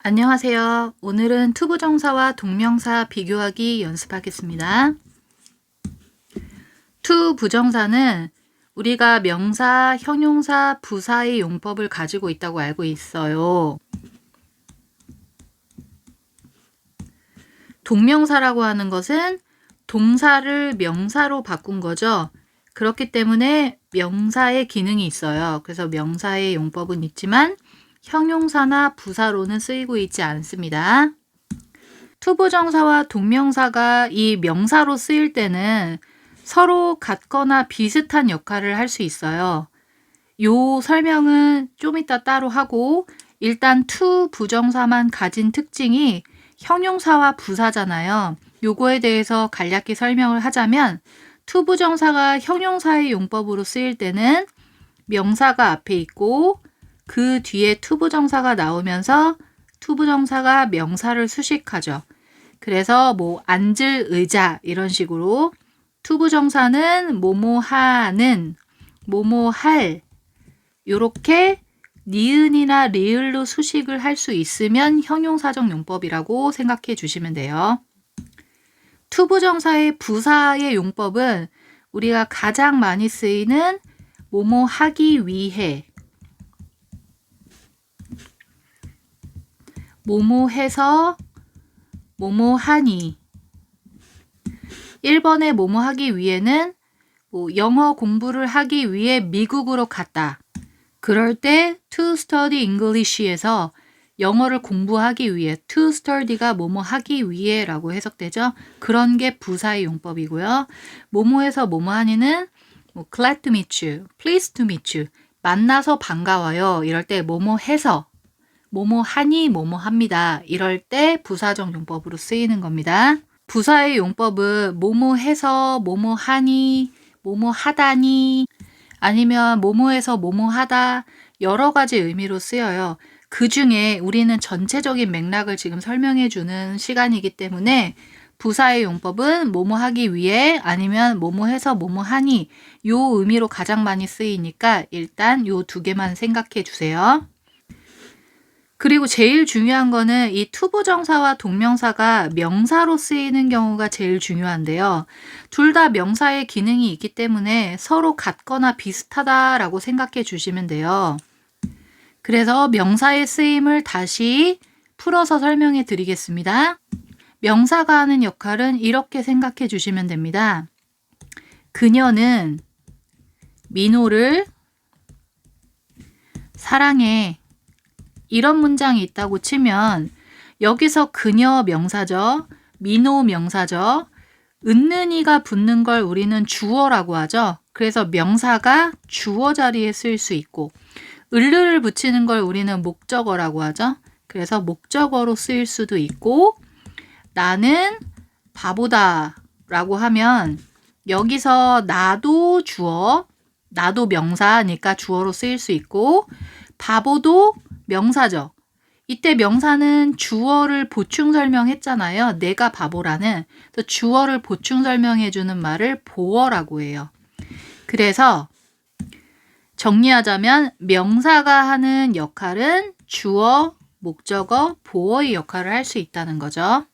안녕하세요. 오늘은 투부정사와 동명사 비교하기 연습하겠습니다. 투부정사는 우리가 명사, 형용사, 부사의 용법을 가지고 있다고 알고 있어요. 동명사라고 하는 것은 동사를 명사로 바꾼 거죠. 그렇기 때문에 명사의 기능이 있어요. 그래서 명사의 용법은 있지만 형용사나 부사로는 쓰이고 있지 않습니다. 투부정사와 동명사가 이 명사로 쓰일 때는 서로 같거나 비슷한 역할을 할 수 있어요. 요 설명은 좀 이따 따로 하고 일단 투부정사만 가진 특징이 형용사와 부사잖아요. 요거에 대해서 간략히 설명을 하자면 투부정사가 형용사의 용법으로 쓰일 때는 명사가 앞에 있고 그 뒤에 투부정사가 나오면서 투부정사가 명사를 수식하죠. 그래서 뭐 앉을 의자 이런 식으로 투부정사는 뭐뭐하는, 뭐뭐할 요렇게 니은이나 리을로 수식을 할 수 있으면 형용사적 용법이라고 생각해 주시면 돼요. 투부정사의 부사의 용법은 우리가 가장 많이 쓰이는 뭐뭐 하기 위해, 뭐뭐 해서, 뭐뭐 하니. 1번에 뭐뭐 하기 위해는 뭐 영어 공부를 하기 위해 미국으로 갔다. 그럴 때 to study English에서 영어를 공부하기 위해 to study가 뭐뭐 하기 위해 라고 해석되죠. 그런 게 부사의 용법이고요. 뭐뭐해서 뭐뭐 하니는 뭐 glad to meet you, pleased to meet you, 만나서 반가워요. 이럴 때 뭐뭐 해서, 뭐뭐 하니, 뭐뭐 합니다. 이럴 때 부사적 용법으로 쓰이는 겁니다. 부사의 용법은 뭐뭐 해서, 뭐뭐 하니, 뭐뭐 하다니, 아니면 뭐뭐해서 뭐뭐 하다 여러 가지 의미로 쓰여요. 그 중에 우리는 전체적인 맥락을 지금 설명해 주는 시간이기 때문에 부사의 용법은 뭐뭐 하기 위해 아니면 뭐뭐 해서 뭐뭐 하니 요 의미로 가장 많이 쓰이니까 일단 요 두 개만 생각해 주세요. 그리고 제일 중요한 거는 이 투부정사와 동명사가 명사로 쓰이는 경우가 제일 중요한데요. 둘 다 명사의 기능이 있기 때문에 서로 같거나 비슷하다라고 생각해 주시면 돼요. 그래서 명사의 쓰임을 다시 풀어서 설명해 드리겠습니다. 명사가 하는 역할은 이렇게 생각해 주시면 됩니다. 그녀는 민호를 사랑해. 이런 문장이 있다고 치면 여기서 그녀 명사죠. 민호 명사죠. 은는이가 붙는 걸 우리는 주어라고 하죠. 그래서 명사가 주어 자리에 쓰일 수 있고 을을 붙이는 걸 우리는 목적어라고 하죠. 그래서 목적어로 쓰일 수도 있고 나는 바보다 라고 하면 여기서 나도 주어, 나도 명사니까 주어로 쓰일 수 있고 바보도 명사죠. 이때 명사는 주어를 보충 설명했잖아요. 내가 바보라는. 그래서 주어를 보충 설명해주는 말을 보어라고 해요. 그래서 정리하자면 명사가 하는 역할은 주어, 목적어, 보어의 역할을 할 수 있다는 거죠.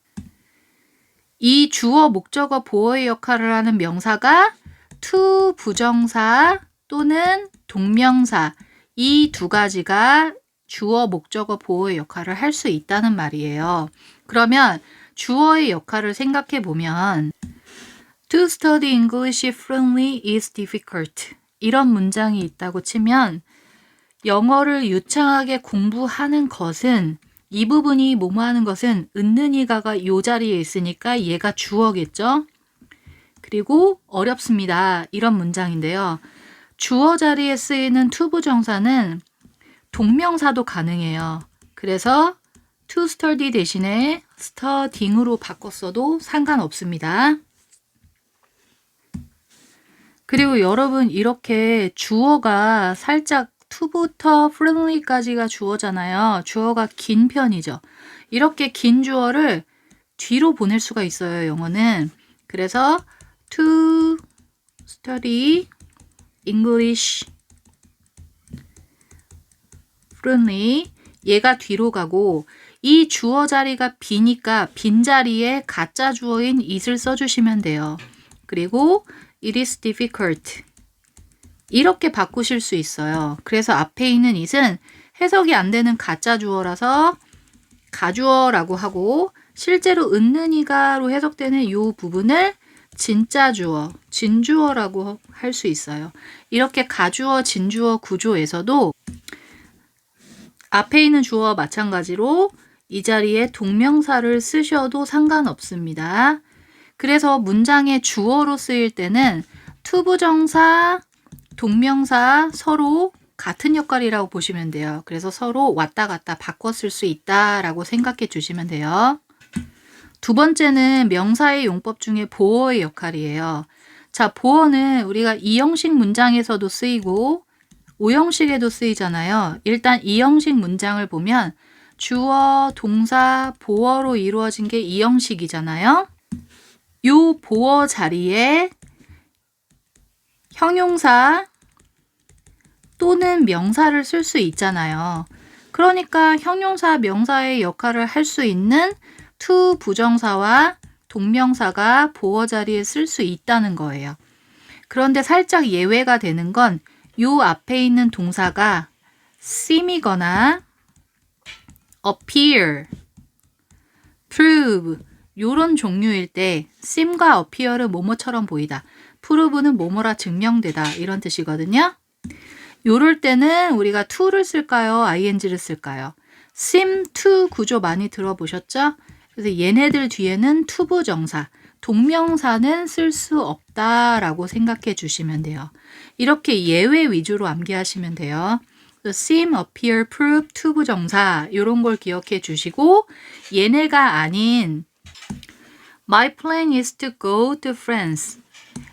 이 주어, 목적어, 보어의 역할을 하는 명사가 to 부정사 또는 동명사 이 두 가지가 주어, 목적어, 보어의 역할을 할 수 있다는 말이에요. 그러면 주어의 역할을 생각해 보면 To study English fluently is difficult. 이런 문장이 있다고 치면 영어를 유창하게 공부하는 것은 이 부분이 뭐뭐 하는 것은 은는이가가 이 자리에 있으니까 얘가 주어겠죠. 그리고 어렵습니다. 이런 문장인데요. 주어 자리에 쓰이는 투부정사는 동명사도 가능해요. 그래서 to study 대신에 studying으로 바꿨어도 상관없습니다. 그리고 여러분 이렇게 주어가 살짝 to부터 friendly까지가 주어잖아요. 주어가 긴 편이죠. 이렇게 긴 주어를 뒤로 보낼 수가 있어요. 영어는. 그래서 to study English friendly 얘가 뒤로 가고 이 주어 자리가 비니까 빈자리에 가짜 주어인 it을 써주시면 돼요. 그리고 it is difficult 이렇게 바꾸실 수 있어요. 그래서 앞에 있는 it은 해석이 안 되는 가짜 주어라서 가주어라고 하고 실제로 은는이가로 해석되는 이 부분을 진짜 주어, 진주어라고 할 수 있어요. 이렇게 가주어, 진주어 구조에서도 앞에 있는 주어와 마찬가지로 이 자리에 동명사를 쓰셔도 상관없습니다. 그래서 문장의 주어로 쓰일 때는 투부정사, 동명사 서로 같은 역할이라고 보시면 돼요. 그래서 서로 왔다 갔다 바꿔 쓸 수 있다라고 생각해 주시면 돼요. 두 번째는 명사의 용법 중에 보어의 역할이에요. 자, 보어는 우리가 이형식 문장에서도 쓰이고 오형식에도 쓰이잖아요. 일단 이형식 문장을 보면 주어, 동사, 보어로 이루어진 게 이형식이잖아요. 요 보어 자리에 형용사 또는 명사를 쓸 수 있잖아요. 그러니까 형용사, 명사의 역할을 할 수 있는 to 부정사와 동명사가 보어 자리에 쓸 수 있다는 거예요. 그런데 살짝 예외가 되는 건 요 앞에 있는 동사가 seem이거나 appear, prove 요런 종류일 때 seem과 appear은 뭐뭐처럼 보이다. prove는 뭐뭐라 증명되다 이런 뜻이거든요. 요럴 때는 우리가 to를 쓸까요? ing를 쓸까요? seem to 구조 많이 들어보셨죠? 그래서 얘네들 뒤에는 투부정사, 동명사는 쓸 수 없다라고 생각해 주시면 돼요. 이렇게 예외 위주로 암기하시면 돼요. seem, appear, prove, 투부정사 이런 걸 기억해 주시고 얘네가 아닌 My plan is to go to France.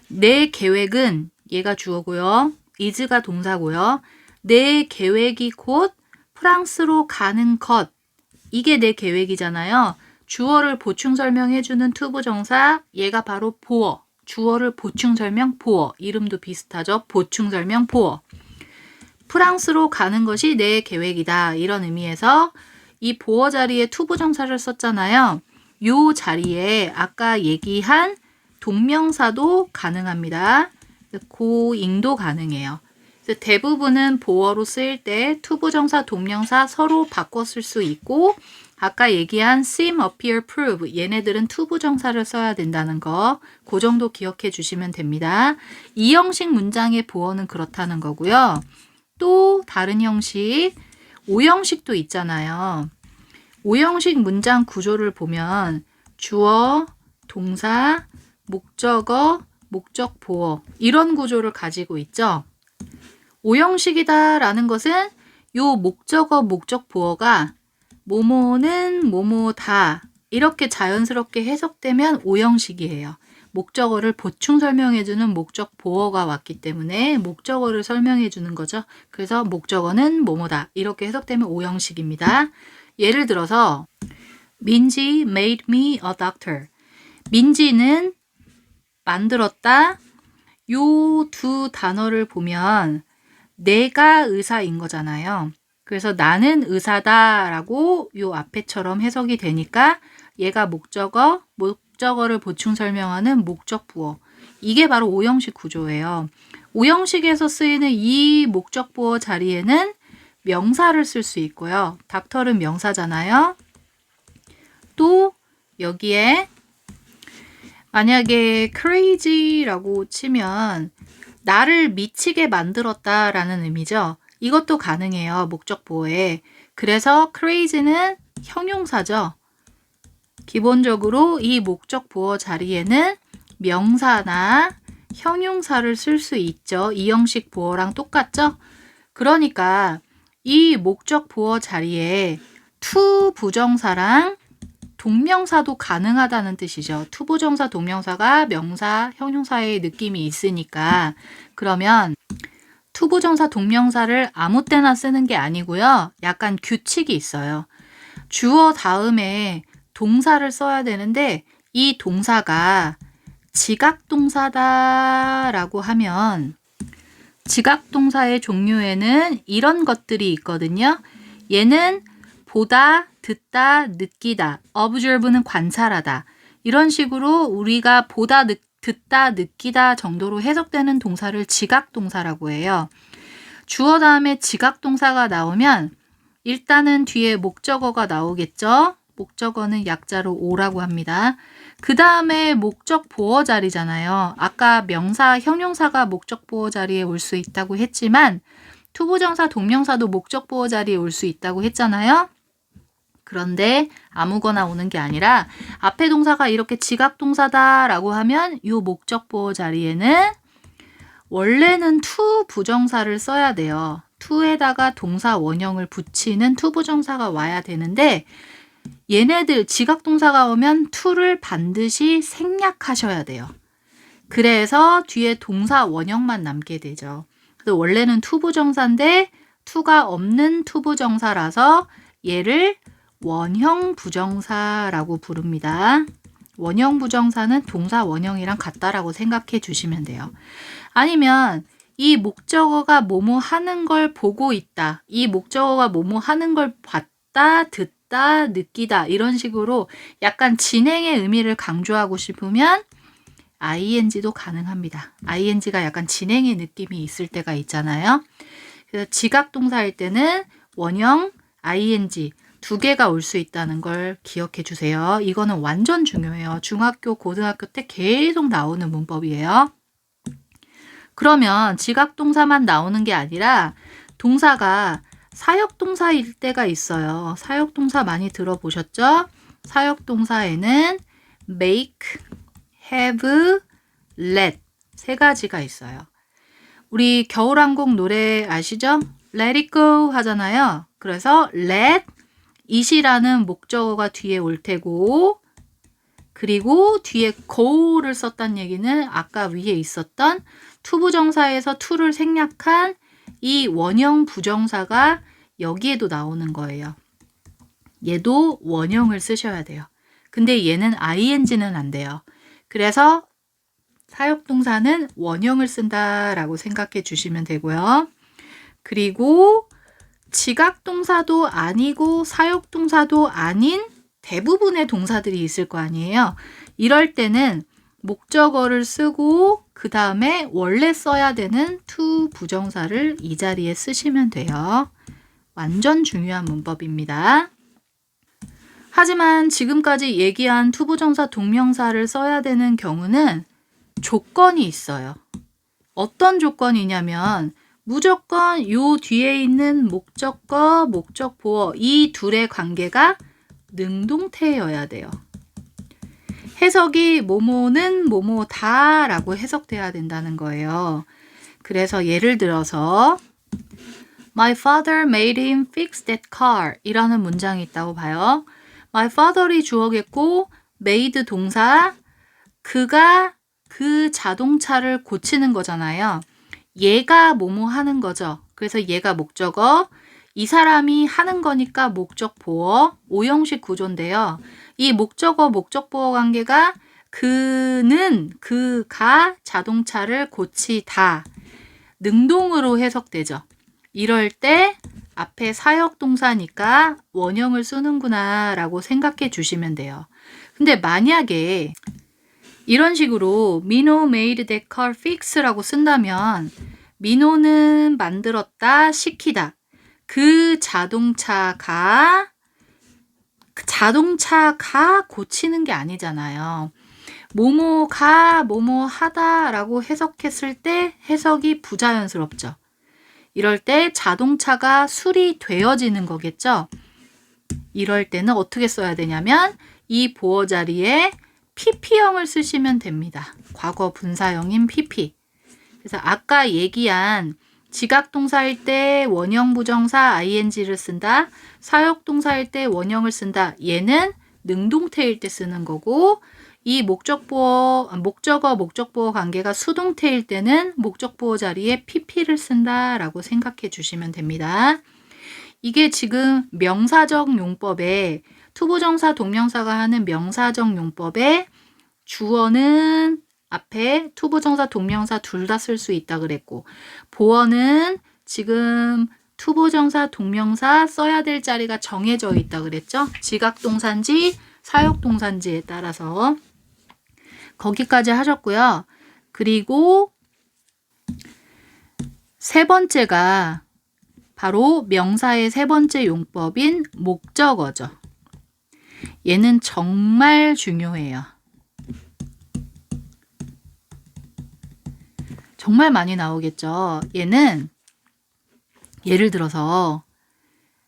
내 계획은 얘가 주어고요. is가 동사고요. 내 계획이 곧 프랑스로 가는 것. 이게 내 계획이잖아요. 주어를 보충 설명해주는 투부정사, 얘가 바로 보어. 주어를 보충 설명 보어. 이름도 비슷하죠. 보충 설명 보어. 프랑스로 가는 것이 내 계획이다. 이런 의미에서 이 보어 자리에 투부정사를 썼잖아요. 요 자리에 아까 얘기한 동명사도 가능합니다. 고잉도 가능해요. 대부분은 보어로 쓰일 때 투부정사, 동명사 서로 바꿔 쓸 수 있고 아까 얘기한 seem, appear, prove 얘네들은 투부정사를 써야 된다는 거 그 정도 기억해 주시면 됩니다. 이 형식 문장의 보어는 그렇다는 거고요. 또 다른 형식, 오형식도 있잖아요. 오형식 문장 구조를 보면 주어, 동사, 목적어, 목적 보어 이런 구조를 가지고 있죠. 오형식이다라는 것은 요 목적어, 목적 보어가 뭐뭐는 뭐뭐다 이렇게 자연스럽게 해석되면 오형식이에요. 목적어를 보충 설명해주는 목적 보어가 왔기 때문에 목적어를 설명해주는 거죠. 그래서 목적어는 뭐뭐다 이렇게 해석되면 오형식입니다. 예를 들어서 민지 made me a doctor. 민지는 만들었다. 요 두 단어를 보면 내가 의사인 거잖아요. 그래서 나는 의사다라고 요 앞에처럼 해석이 되니까 얘가 목적어, 목적어를 보충 설명하는 목적 부어. 이게 바로 오형식 구조예요. 오형식에서 쓰이는 이 목적 부어 자리에는 명사를 쓸 수 있고요. 닥터는 명사잖아요. 또 여기에 만약에 crazy라고 치면 나를 미치게 만들었다라는 의미죠. 이것도 가능해요. 목적 보호에. 그래서 crazy는 형용사죠. 기본적으로 이 목적 보호 자리에는 명사나 형용사를 쓸 수 있죠. 이 형식 보호랑 똑같죠? 그러니까 이 목적 보호 자리에 to 부정사랑 동명사도 가능하다는 뜻이죠. to 부정사, 동명사가 명사, 형용사의 느낌이 있으니까 그러면 to 부정사, 동명사를 아무 때나 쓰는 게 아니고요. 약간 규칙이 있어요. 주어 다음에 동사를 써야 되는데 이 동사가 지각동사다라고 하면 지각동사의 종류에는 이런 것들이 있거든요. 얘는 보다, 듣다, 느끼다. observe는 관찰하다. 이런 식으로 우리가 보다, 듣다, 느끼다 정도로 해석되는 동사를 지각동사라고 해요. 주어 다음에 지각동사가 나오면 일단은 뒤에 목적어가 나오겠죠. 목적어는 약자로 오라고 합니다. 그 다음에 목적 보어 자리잖아요. 아까 명사, 형용사가 목적 보어 자리에 올 수 있다고 했지만 투부정사, 동명사도 목적 보어 자리에 올 수 있다고 했잖아요. 그런데 아무거나 오는 게 아니라 앞에 동사가 이렇게 지각동사다라고 하면 이 목적 보어 자리에는 원래는 to 부정사를 써야 돼요. to에다가 동사 원형을 붙이는 to 부정사가 와야 되는데 얘네들 지각동사가 오면 to를 반드시 생략하셔야 돼요. 그래서 뒤에 동사 원형만 남게 되죠. 그래서 원래는 to 부정사인데 to가 없는 to 부정사라서 얘를 원형 부정사라고 부릅니다. 원형 부정사는 동사 원형이랑 같다라고 생각해 주시면 돼요. 아니면 이 목적어가 뭐뭐 하는 걸 보고 있다. 이 목적어가 뭐뭐 하는 걸 봤다, 듣다, 느끼다 이런 식으로 약간 진행의 의미를 강조하고 싶으면 ing도 가능합니다. ing가 약간 진행의 느낌이 있을 때가 있잖아요. 그래서 지각동사일 때는 원형, ing 두 개가 올 수 있다는 걸 기억해 주세요. 이거는 완전 중요해요. 중학교, 고등학교 때 계속 나오는 문법이에요. 그러면 지각동사만 나오는 게 아니라 동사가 사역동사일 때가 있어요. 사역동사 많이 들어보셨죠? 사역동사에는 make, have, let 세 가지가 있어요. 우리 겨울왕국 노래 아시죠? Let it go 하잖아요. 그래서 let it이라는 목적어가 뒤에 올 테고 그리고 뒤에 go를 썼다는 얘기는 아까 위에 있었던 투부정사에서 to를 생략한 이 원형 부정사가 여기에도 나오는 거예요. 얘도 원형을 쓰셔야 돼요. 근데 얘는 ing는 안 돼요. 그래서 사역동사는 원형을 쓴다라고 생각해 주시면 되고요. 그리고 지각동사도 아니고 사역동사도 아닌 대부분의 동사들이 있을 거 아니에요. 이럴 때는 목적어를 쓰고 그 다음에 원래 써야 되는 to 부정사를 이 자리에 쓰시면 돼요. 완전 중요한 문법입니다. 하지만 지금까지 얘기한 to 부정사 동명사를 써야 되는 경우는 조건이 있어요. 어떤 조건이냐면 무조건 요 뒤에 있는 목적어, 목적보어 이 둘의 관계가 능동태여야 돼요. 해석이 뭐뭐는 뭐뭐다 라고 해석돼야 된다는 거예요. 그래서 예를 들어서 My father made him fix that car 이라는 문장이 있다고 봐요. My father이 주어겠고 made 동사 그가 그 자동차를 고치는 거잖아요. 얘가 뭐뭐 하는 거죠. 그래서 얘가 목적어, 이 사람이 하는 거니까 목적 보어, 오형식 구조인데요. 이 목적어, 목적 보어 관계가 그가 자동차를 고치다. 능동으로 해석되죠. 이럴 때 앞에 사역동사니까 원형을 쓰는구나 라고 생각해 주시면 돼요. 근데 만약에 이런 식으로 민호 made that car fix라고 쓴다면 민호는 만들었다, 시키다. 그 자동차가 고치는 게 아니잖아요. 뭐뭐가 뭐뭐 하다라고 해석했을 때 해석이 부자연스럽죠. 이럴 때 자동차가 수리되어지는 거겠죠. 이럴 때는 어떻게 써야 되냐면 이 보어 자리에 pp형을 쓰시면 됩니다. 과거 분사형인 pp. 그래서 아까 얘기한 지각동사일 때 원형 부정사 ing를 쓴다. 사역동사일 때 원형을 쓴다. 얘는 능동태일 때 쓰는 거고 이 목적어와 목적보어 관계가 수동태일 때는 목적보어 자리에 pp를 쓴다라고 생각해 주시면 됩니다. 이게 지금 명사적 용법에 투부정사 동명사가 하는 명사적 용법에 주어는 앞에 투부정사 동명사 둘 다 쓸 수 있다 그랬고 보어는 지금 투부정사, 동명사 써야 될 자리가 정해져 있다 그랬죠? 지각동사인지 사역동사인지에 따라서 거기까지 하셨고요. 그리고 세 번째가 바로 명사의 세 번째 용법인 목적어죠. 얘는 정말 중요해요. 정말 많이 나오겠죠. 얘는 예를 들어서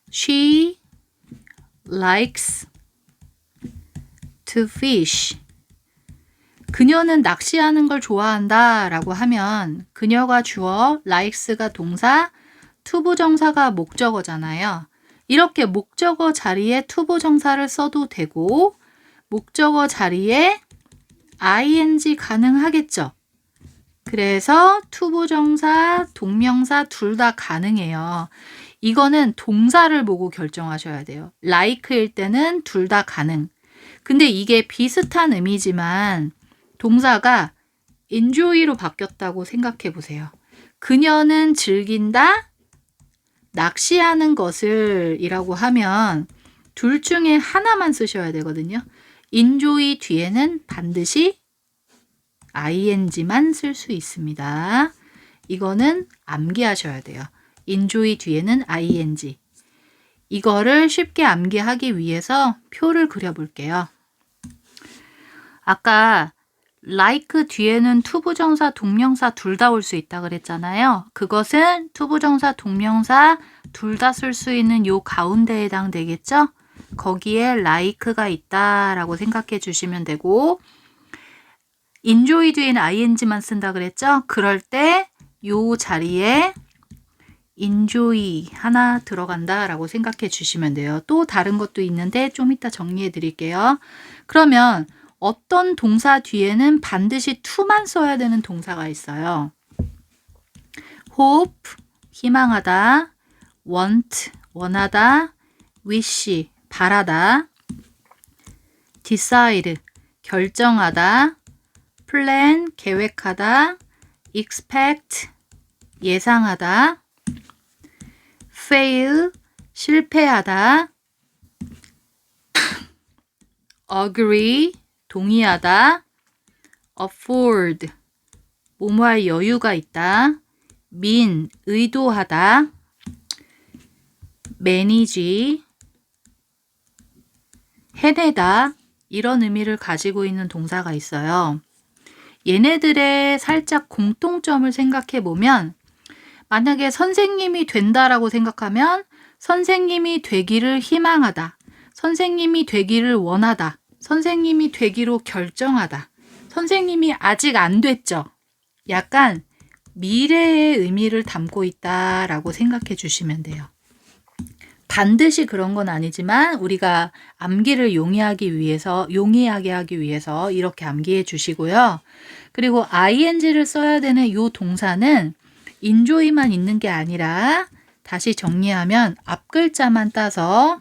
She likes to fish. 그녀는 낚시하는 걸 좋아한다 라고 하면 그녀가 주어, likes가 동사, 투부정사가 목적어잖아요. 이렇게 목적어 자리에 투부정사를 써도 되고 목적어 자리에 ing 가능하겠죠. 그래서 투부정사, 동명사 둘 다 가능해요. 이거는 동사를 보고 결정하셔야 돼요. like일 때는 둘 다 가능. 근데 이게 비슷한 의미지만 동사가 enjoy로 바뀌었다고 생각해 보세요. 그녀는 즐긴다, 낚시하는 것을 이라고 하면 둘 중에 하나만 쓰셔야 되거든요. enjoy 뒤에는 반드시 ing만 쓸 수 있습니다. 이거는 암기하셔야 돼요. enjoy 뒤에는 ing. 이거를 쉽게 암기하기 위해서 표를 그려볼게요. 아까 like 뒤에는 투부정사, 동명사 둘 다 올 수 있다 그랬잖아요. 그것은 투부정사, 동명사 둘 다 쓸 수 있는 요 가운데에 해당되겠죠? 거기에 like가 있다라고 생각해 주시면 되고 enjoy 뒤에는 ing만 쓴다 그랬죠? 그럴 때 요 자리에 enjoy 하나 들어간다라고 생각해 주시면 돼요. 또 다른 것도 있는데 좀 이따 정리해 드릴게요. 그러면 어떤 동사 뒤에는 반드시 to만 써야 되는 동사가 있어요. hope, 희망하다, want, 원하다, wish, 바라다, decide, 결정하다, plan, 계획하다, expect, 예상하다, fail, 실패하다, agree, 동의하다, afford, 뭐뭐할 여유가 있다, mean, 의도하다, manage, 해내다, 이런 의미를 가지고 있는 동사가 있어요. 얘네들의 살짝 공통점을 생각해 보면 만약에 선생님이 된다라고 생각하면 선생님이 되기를 희망하다, 선생님이 되기를 원하다, 선생님이 되기로 결정하다, 선생님이 아직 안 됐죠. 약간 미래의 의미를 담고 있다라고 생각해 주시면 돼요. 반드시 그런 건 아니지만 우리가 암기를 용이하게 하기 위해서 이렇게 암기해 주시고요. 그리고 ing를 써야 되는 이 동사는 enjoy만 있는 게 아니라 다시 정리하면 앞 글자만 따서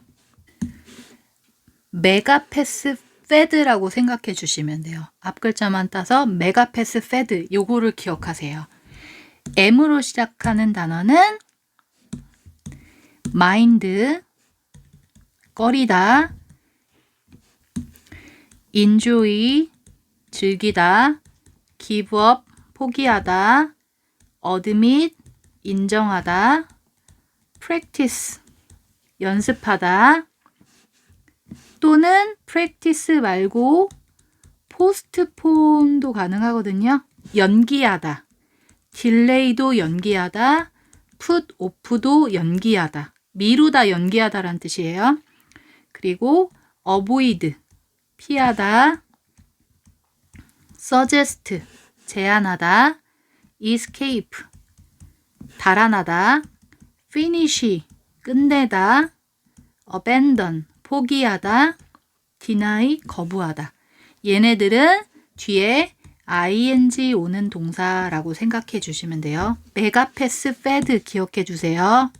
메가패스 fed라고 생각해 주시면 돼요. 앞 글자만 따서 메가패스 fed 요거를 기억하세요. M으로 시작하는 단어는 mind, 꺼리다, enjoy, 즐기다, give up, 포기하다, admit, 인정하다, practice, 연습하다, 또는 practice 말고 postpone도 가능하거든요. 연기하다, delay도 연기하다, put off도 연기하다, 미루다, 연기하다라는 뜻이에요. 그리고 avoid, 피하다, suggest, 제안하다, escape, 달아나다, finish, 끝내다, abandon, 포기하다, deny, 거부하다. 얘네들은 뒤에 ing 오는 동사라고 생각해 주시면 돼요. 메가패스 fed 기억해 주세요.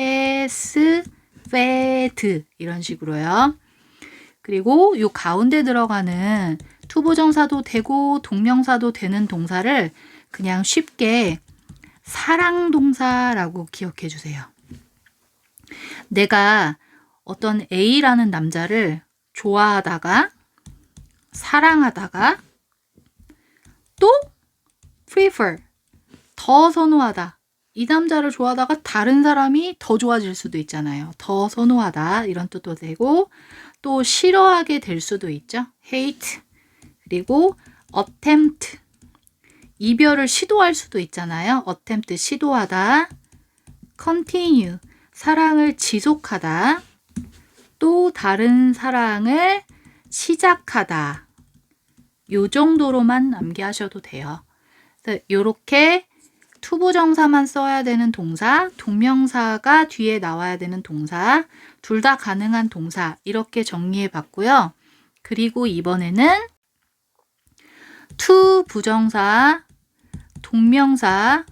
메가패스 fed 이런 식으로요. 그리고 요 가운데 들어가는 투부정사도 되고 동명사도 되는 동사를 그냥 쉽게 사랑 동사라고 기억해 주세요. 내가 어떤 A라는 남자를 좋아하다가 사랑하다가 또 prefer 더 선호하다. 이 남자를 좋아하다가 다른 사람이 더 좋아질 수도 있잖아요. 더 선호하다 이런 뜻도 되고 또 싫어하게 될 수도 있죠. hate 그리고 attempt 이별을 시도할 수도 있잖아요. attempt 시도하다 continue 사랑을 지속하다 또 다른 사랑을 시작하다 요 정도로만 암기하셔도 돼요. 이렇게 투부정사만 써야 되는 동사, 동명사가 뒤에 나와야 되는 동사, 둘 다 가능한 동사 이렇게 정리해 봤고요. 그리고 이번에는 투부정사, 동명사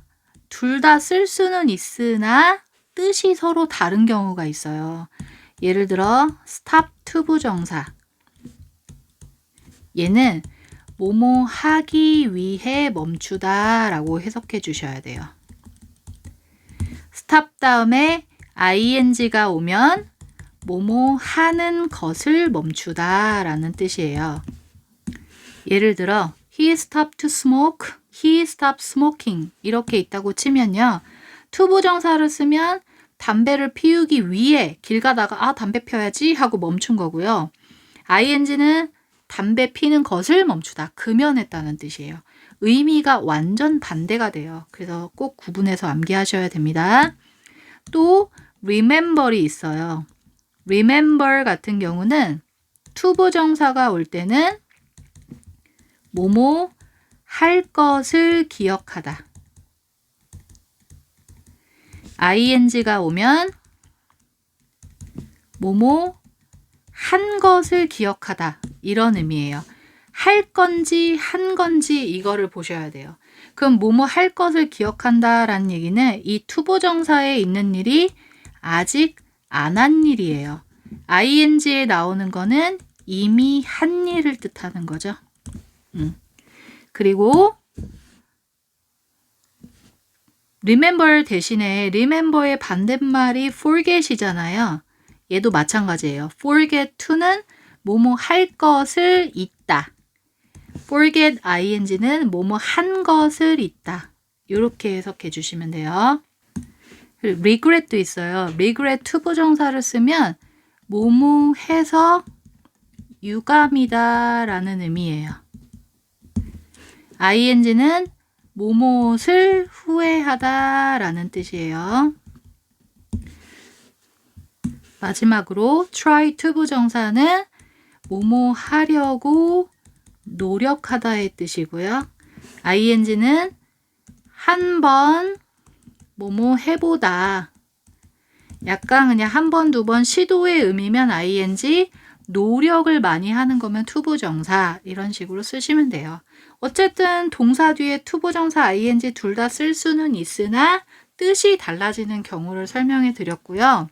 둘 다 쓸 수는 있으나 뜻이 서로 다른 경우가 있어요. 예를 들어 stop 투부정사 얘는 뭐뭐 하기 위해 멈추다 라고 해석해 주셔야 돼요. stop 다음에 ing가 오면 뭐뭐 하는 것을 멈추다 라는 뜻이에요. 예를 들어 he stopped to smoke, he stopped smoking 이렇게 있다고 치면요. 투부정사를 쓰면 담배를 피우기 위해 길 가다가 담배 펴야지 하고 멈춘 거고요. ing는 담배 피는 것을 멈추다, 금연했다는 뜻이에요. 의미가 완전 반대가 돼요. 그래서 꼭 구분해서 암기하셔야 됩니다. 또 remember이 있어요. remember 같은 경우는 투부정사가 올 때는 뭐뭐 할 것을 기억하다. ing가 오면 뭐뭐 한 것을 기억하다 이런 의미예요. 할 건지 한 건지 이거를 보셔야 돼요. 그럼 뭐뭐 할 것을 기억한다 라는 얘기는 이 투부정사에 있는 일이 아직 안 한 일이에요. ing에 나오는 거는 이미 한 일을 뜻하는 거죠. 그리고 remember 대신에 remember의 반대말이 forget이잖아요. 얘도 마찬가지예요. forget to는 뭐뭐 할 것을 잊다. forget ing는 뭐뭐 한 것을 잊다. 이렇게 해석해 주시면 돼요. regret도 있어요. regret 투부정사를 쓰면 뭐뭐 해서 유감이다 라는 의미예요. ing는 뭐뭇을 후회하다 라는 뜻이에요. 마지막으로 try 투부정사는 뭐뭐 하려고 노력하다의 뜻이고요. ing는 한번 뭐뭐 해보다 약간 그냥 한 번, 두 번 시도의 의미면 ing, 노력을 많이 하는 거면 투부정사 이런 식으로 쓰시면 돼요. 어쨌든 동사 뒤에 투부정사 ing 둘 다 쓸 수는 있으나 뜻이 달라지는 경우를 설명해 드렸고요.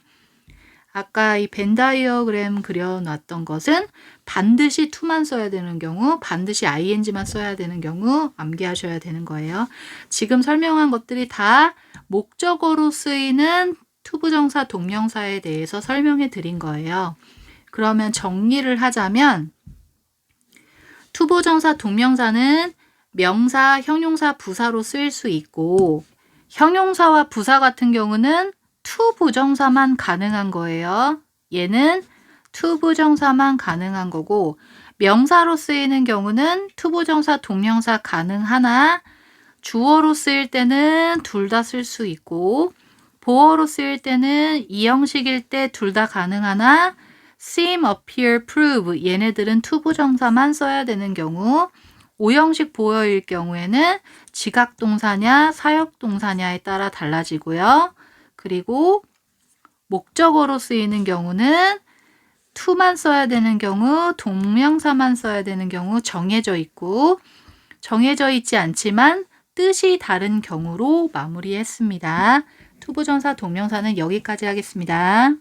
아까 이 벤 다이어그램 그려놨던 것은 반드시 to만 써야 되는 경우, 반드시 ing만 써야 되는 경우 암기하셔야 되는 거예요. 지금 설명한 것들이 다 목적어로 쓰이는 투부정사 동명사에 대해서 설명해 드린 거예요. 그러면 정리를 하자면 투부정사 동명사는 명사, 형용사, 부사로 쓰일 수 있고 형용사와 부사 같은 경우는 투부정사만 가능한 거예요. 얘는 투부정사만 가능한 거고 명사로 쓰이는 경우는 투부정사 동명사 가능하나 주어로 쓰일 때는 둘 다 쓸 수 있고 보어로 쓰일 때는 이 형식일 때 둘 다 가능하나 seem, appear, prove 얘네들은 투부정사만 써야 되는 경우 오형식 보어일 경우에는 지각동사냐 사역동사냐에 따라 달라지고요. 그리고 목적어로 쓰이는 경우는 to만 써야 되는 경우, 동명사만 써야 되는 경우 정해져 있고 정해져 있지 않지만 뜻이 다른 경우로 마무리했습니다. 투부정사 동명사는 여기까지 하겠습니다.